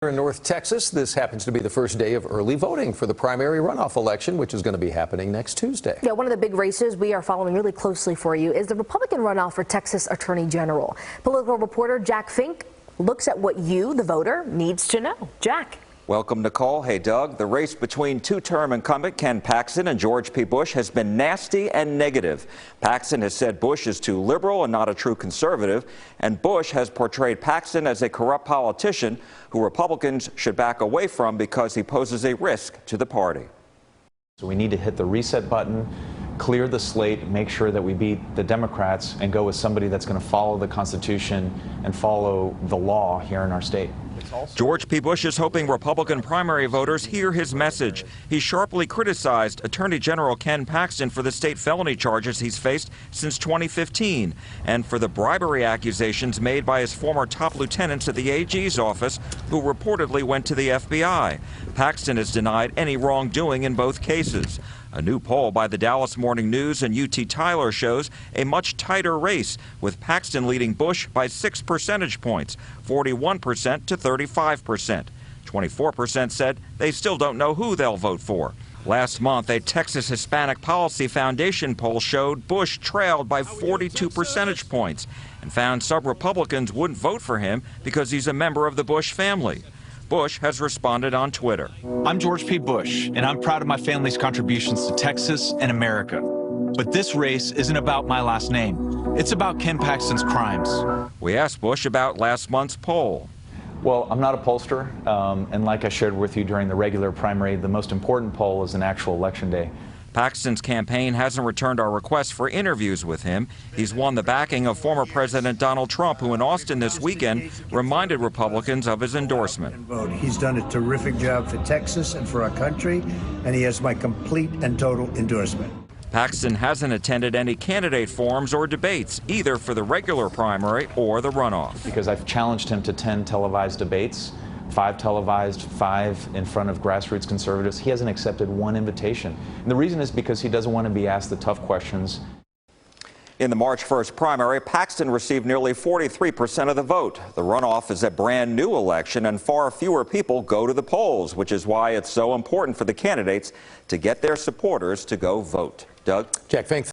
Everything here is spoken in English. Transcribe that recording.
In North Texas, this happens to be the first day of early voting for the primary runoff election, which is going to be happening next Tuesday. Yeah, one of the big races we are following really closely for you is the Republican runoff for Texas Attorney General. Political reporter Jack Fink looks at what you, the voter, needs to know. Jack. Welcome, Nicole. Hey, Doug. The race between two-term incumbent Ken Paxton and George P. Bush has been nasty and negative. Paxton has said Bush is too liberal and not a true conservative, and Bush has portrayed Paxton as a corrupt politician who Republicans should back away from because he poses a risk to the party. So we need to hit the reset button, clear the slate, make sure that we beat the Democrats and go with somebody that's going to follow the Constitution and follow the law here in our state. George P. Bush is hoping Republican primary voters hear his message. He sharply criticized Attorney General Ken Paxton for the state felony charges he's faced since 2015 and for the bribery accusations made by his former top lieutenants at the AG's office who reportedly went to the FBI. Paxton has denied any wrongdoing in both cases. A new poll by the Dallas Morning News and UT Tyler shows a much tighter race, with Paxton leading Bush by 6 percentage points, 41% to 35%. 24% said they still don't know who they'll vote for. Last month, a Texas Hispanic Policy Foundation poll showed Bush trailed by 42 percentage points and found some Republicans wouldn't vote for him because he's a member of the Bush family. Bush has responded on Twitter. I'm George P. Bush, and I'm proud of my family's contributions to Texas and America. But this race isn't about my last name. It's about Ken Paxton's crimes. We asked Bush about last month's poll. Well, I'm not a pollster, and like I shared with you during the regular primary, the most important poll is an actual election day. Paxton's campaign hasn't returned our request for interviews with him. He's won the backing of former President Donald Trump, who in Austin this weekend reminded Republicans of his endorsement. He's done a terrific job for Texas and for our country, and he has my complete and total endorsement. Paxton hasn't attended any candidate forums or debates, either for the regular primary or the runoff. Because I've challenged him to 10 televised debates, 5 televised, 5 in front of grassroots conservatives. He hasn't accepted one invitation. And the reason is because he doesn't want to be asked the tough questions. In the March 1st primary, Paxton received nearly 43% of the vote. The runoff is a brand new election and far fewer people go to the polls, which is why it's so important for the candidates to get their supporters to go vote. Doug? Jack, thanks.